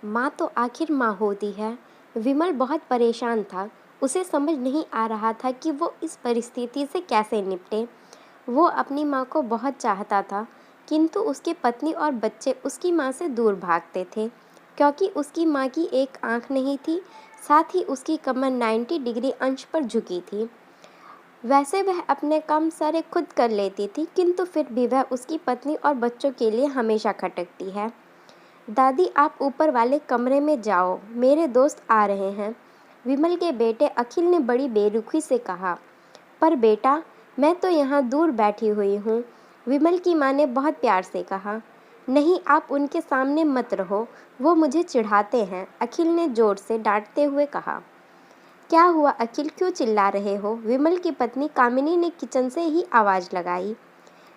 माँ तो आखिर माँ होती है। विमल बहुत परेशान था। उसे समझ नहीं आ रहा था कि वो इस परिस्थिति से कैसे निपटे। वो अपनी माँ को बहुत चाहता था, किंतु उसकी पत्नी और बच्चे उसकी माँ से दूर भागते थे, क्योंकि उसकी माँ की एक आँख नहीं थी, साथ ही उसकी कमर 90 डिग्री अंश पर झुकी थी। वैसे वह अपने काम सारे खुद कर लेती थी, किंतु फिर भी वह उसकी पत्नी और बच्चों के लिए हमेशा खटकती है। दादी, आप ऊपर वाले कमरे में जाओ, मेरे दोस्त आ रहे हैं, विमल के बेटे अखिल ने बड़ी बेरुखी से कहा। पर बेटा, मैं तो यहाँ दूर बैठी हुई हूँ, विमल की माँ ने बहुत प्यार से कहा। नहीं, आप उनके सामने मत रहो, वो मुझे चिढ़ाते हैं, अखिल ने जोर से डांटते हुए कहा। क्या हुआ अखिल, क्यों चिल्ला रहे हो? विमल की पत्नी कामिनी ने किचन से ही आवाज़ लगाई।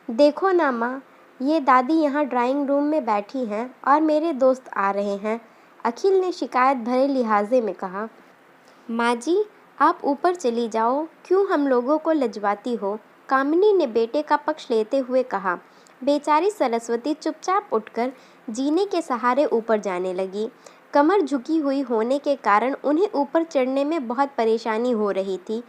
देखो ना माँ, ये दादी यहाँ ड्राइंग रूम में बैठी हैं और मेरे दोस्त आ रहे हैं, अखिल ने शिकायत भरे लिहाजे में कहा। माँ जी, आप ऊपर चली जाओ, क्यों हम लोगों को लजवाती हो? कामिनी ने बेटे का पक्ष लेते हुए कहा। बेचारी सरस्वती चुपचाप उठकर जीने के सहारे ऊपर जाने लगी। कमर झुकी हुई होने के कारण उन्हें ऊपर चढ़ने में बहुत परेशानी हो रही थी,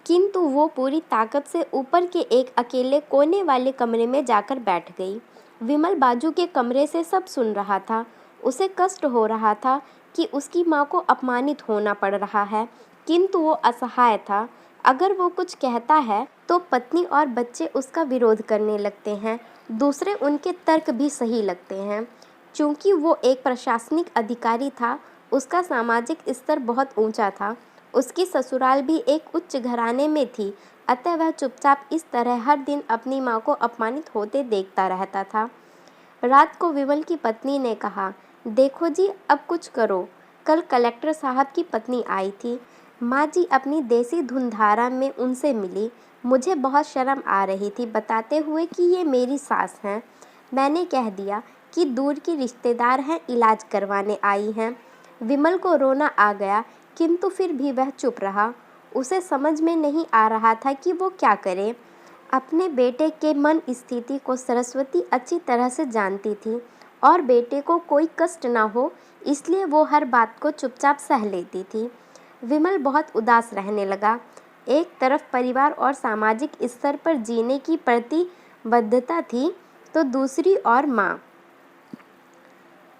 किंतु वो पूरी ताकत से ऊपर के एक अकेले कोने वाले कमरे में जाकर बैठ गई। विमल बाजू के कमरे से सब सुन रहा था। उसे कष्ट हो रहा था कि उसकी माँ को अपमानित होना पड़ रहा है, किंतु वो असहाय था। अगर वो कुछ कहता है तो पत्नी और बच्चे उसका विरोध करने लगते हैं, दूसरे उनके तर्क भी सही लगते हैं। चूंकि वो एक प्रशासनिक अधिकारी था, उसका सामाजिक स्तर बहुत ऊंचा था, उसकी ससुराल भी एक उच्च घराने में थी, अतः वह चुपचाप इस तरह हर दिन अपनी माँ को अपमानित होते देखता रहता था। रात को विमल की पत्नी ने कहा, देखो जी, अब कुछ करो। कल कलेक्टर साहब की पत्नी आई थी। माँ जी अपनी देसी धुनधारा में उनसे मिली। मुझे बहुत शर्म आ रही थी बताते हुए कि ये मेरी सास हैं। मैंने कह दिया कि दूर की रिश्तेदार हैं, इलाज करवाने आई हैं। विमल को रोना आ गया, किंतु फिर भी वह चुप रहा। उसे समझ में नहीं आ रहा था कि वो क्या करे। अपने बेटे के मन स्थिति को सरस्वती अच्छी तरह से जानती थी और बेटे को कोई कष्ट ना हो, इसलिए वो हर बात को चुपचाप सह लेती थी। विमल बहुत उदास रहने लगा। एक तरफ परिवार और सामाजिक स्तर पर जीने की प्रतिबद्धता थी, तो दूसरी ओर माँ।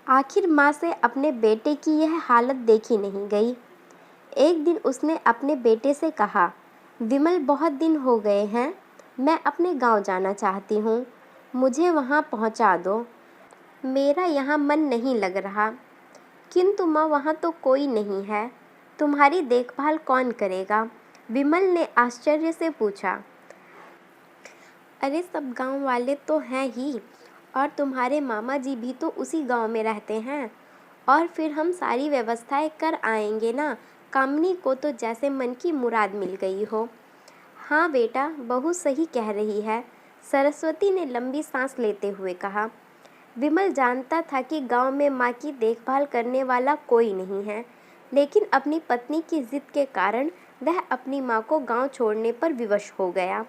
आखिर माँ से अपने बेटे की यह हालत देखी नहीं गई। एक दिन उसने अपने बेटे से कहा, विमल, बहुत दिन हो गए हैं, मैं अपने गांव जाना चाहती हूँ, मुझे वहाँ पहुँचा दो। मेरा यहाँ मन नहीं लग रहा। किंतु माँ, वहाँ तो कोई नहीं है, तुम्हारी देखभाल कौन करेगा? विमल ने आश्चर्य से पूछा। अरे, सब गांव वाले तो हैं ही, और तुम्हारे मामा जी भी तो उसी गांव में रहते हैं, और फिर हम सारी व्यवस्थाएं कर आएंगे ना। कामनी को तो जैसे मन की मुराद मिल गई हो। हाँ बेटा, बहू सही कह रही है, सरस्वती ने लंबी सांस लेते हुए कहा। विमल जानता था कि गांव में माँ की देखभाल करने वाला कोई नहीं है, लेकिन अपनी पत्नी की जिद के कारण वह अपनी माँ को गांव छोड़ने पर विवश हो गया।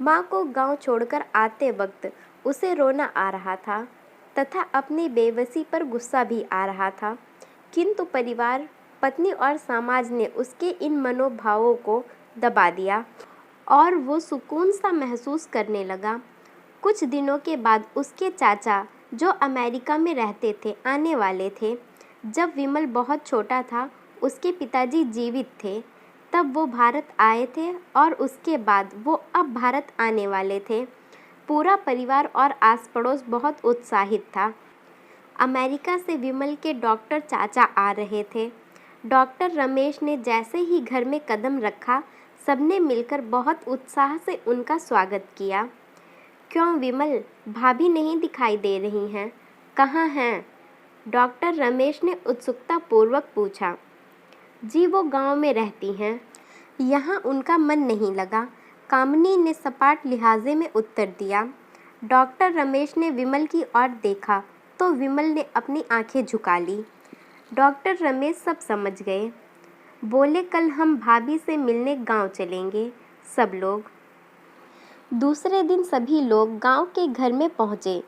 माँ को गांव छोड़कर आते वक्त उसे रोना आ रहा था तथा अपनी बेबसी पर गुस्सा भी आ रहा था, किंतु परिवार, पत्नी और समाज ने उसके इन मनोभावों को दबा दिया और वो सुकून सा महसूस करने लगा। कुछ दिनों के बाद उसके चाचा, जो अमेरिका में रहते थे, आने वाले थे। जब विमल बहुत छोटा था, उसके पिताजी जीवित थे, तब वो भारत आए थे और उसके बाद वो अब भारत आने वाले थे। पूरा परिवार और आस पड़ोस बहुत उत्साहित था। अमेरिका से विमल के डॉक्टर चाचा आ रहे थे। डॉक्टर रमेश ने जैसे ही घर में कदम रखा, सबने मिलकर बहुत उत्साह से उनका स्वागत किया। क्यों विमल, भाभी नहीं दिखाई दे रही हैं, कहाँ हैं? डॉक्टर रमेश ने उत्सुकता पूर्वक पूछा। जी, वो गांव में रहती हैं, यहाँ उनका मन नहीं लगा, कामिनी ने सपाट लिहाजे में उत्तर दिया। डॉक्टर रमेश ने विमल की ओर देखा तो विमल ने अपनी आंखें झुका ली। डॉक्टर रमेश सब समझ गए। बोले, कल हम भाभी से मिलने गांव चलेंगे, सब लोग। दूसरे दिन सभी लोग गांव के घर में पहुंचे।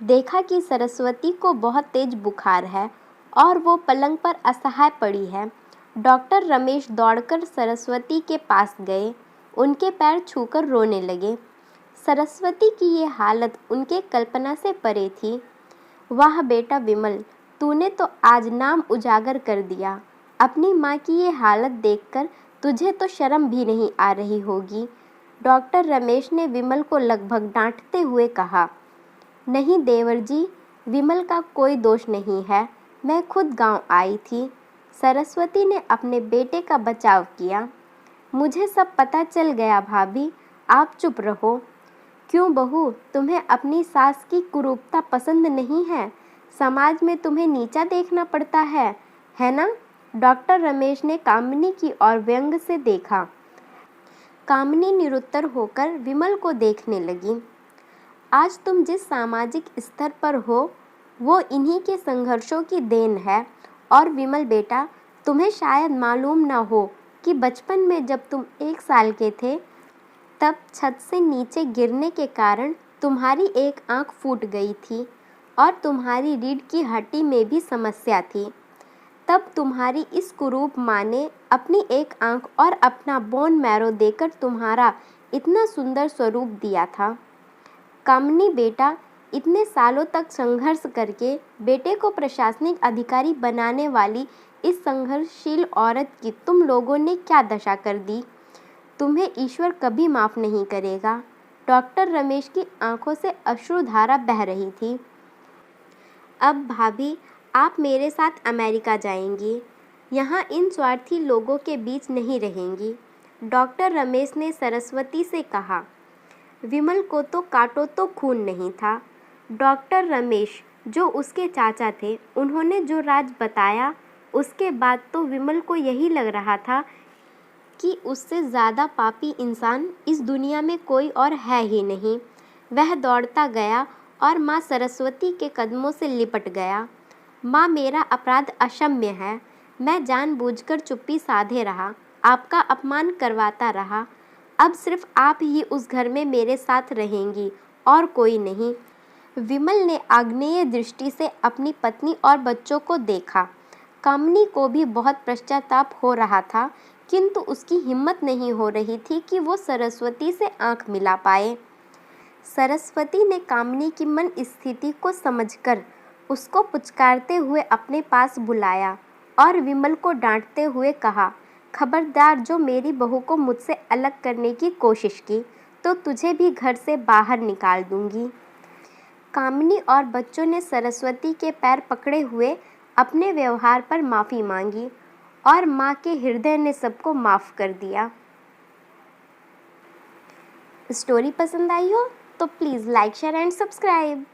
देखा कि सरस्वती को बहुत तेज बुखार है और वो पलंग पर असहाय पड़ी है। डॉक्टर रमेश दौड़कर सरस्वती के पास गए, उनके पैर छूकर रोने लगे। सरस्वती की ये हालत उनके कल्पना से परे थी। वाह बेटा विमल, तूने तो आज नाम उजागर कर दिया। अपनी माँ की ये हालत देखकर तुझे तो शर्म भी नहीं आ रही होगी। डॉक्टर रमेश ने विमल को लगभग डांटते हुए कहा। नहीं देवर जी, विमल का कोई दोष नहीं है, मैं खुद गांव आई थी। सरस्वती ने अपने बेटे का बचाव किया। मुझे सब पता चल गया भाभी, आप चुप रहो। क्यों बहू, तुम्हें अपनी सास की कुरूपता पसंद नहीं है? समाज में तुम्हें नीचा देखना पड़ता है ना? डॉक्टर रमेश ने कामिनी की ओर व्यंग से देखा। कामिनी निरुत्तर होकर विमल को देखने लगी। आज तुम जिस सामाजिक स्तर पर हो वो इन्हीं के संघर्षों की देन है। और विमल बेटा, तुम्हें शायद मालूम ना हो कि बचपन में जब तुम 1 साल के थे तब छत से नीचे गिरने के कारण तुम्हारी एक आंख फूट गई थी और तुम्हारी रीढ़ की हड्डी में भी समस्या थी। तब तुम्हारी इस कुरूप माँ ने अपनी एक आंख और अपना बोन मैरो देकर तुम्हारा इतना सुंदर स्वरूप दिया था। कामिनी बेटा, इतने सालों तक संघर्ष करके बेटे को प्रशासनिक अधिकारी बनाने वाली इस संघर्षशील औरत की तुम लोगों ने क्या दशा कर दी? तुम्हें ईश्वर कभी माफ़ नहीं करेगा। डॉक्टर रमेश की आंखों से अश्रुधारा बह रही थी। अब भाभी, आप मेरे साथ अमेरिका जाएंगी, यहाँ इन स्वार्थी लोगों के बीच नहीं रहेंगी। डॉक्टर रमेश ने सरस्वती से कहा। विमल को तो काटो तो खून नहीं था। डॉक्टर रमेश, जो उसके चाचा थे, उन्होंने जो राज बताया उसके बाद तो विमल को यही लग रहा था कि उससे ज़्यादा पापी इंसान इस दुनिया में कोई और है ही नहीं। वह दौड़ता गया और माँ सरस्वती के कदमों से लिपट गया। माँ, मेरा अपराध अक्षम्य है। मैं जानबूझकर चुप्पी साधे रहा, आपका अपमान करवाता रहा। अब सिर्फ आप ही उस घर में मेरे साथ रहेंगी और कोई नहीं। विमल ने आग्नेय दृष्टि से अपनी पत्नी और बच्चों को देखा। कामिनी को भी बहुत पश्चाताप हो रहा था, किंतु उसकी हिम्मत नहीं हो रही थी कि वो सरस्वती से आंख मिला पाए। सरस्वती ने कामिनी की मन स्थिति को समझकर उसको पुचकारते हुए अपने पास बुलाया और विमल को डांटते हुए कहा, खबरदार, जो मेरी बहू को मुझसे अलग करने की कोशिश की तो तुझे भी घर से बाहर निकाल दूंगी। कामिनी और बच्चों ने सरस्वती के पैर पकड़े हुए अपने व्यवहार पर माफ़ी मांगी और माँ के हृदय ने सबको माफ़ कर दिया। स्टोरी पसंद आई हो तो please like, share and subscribe.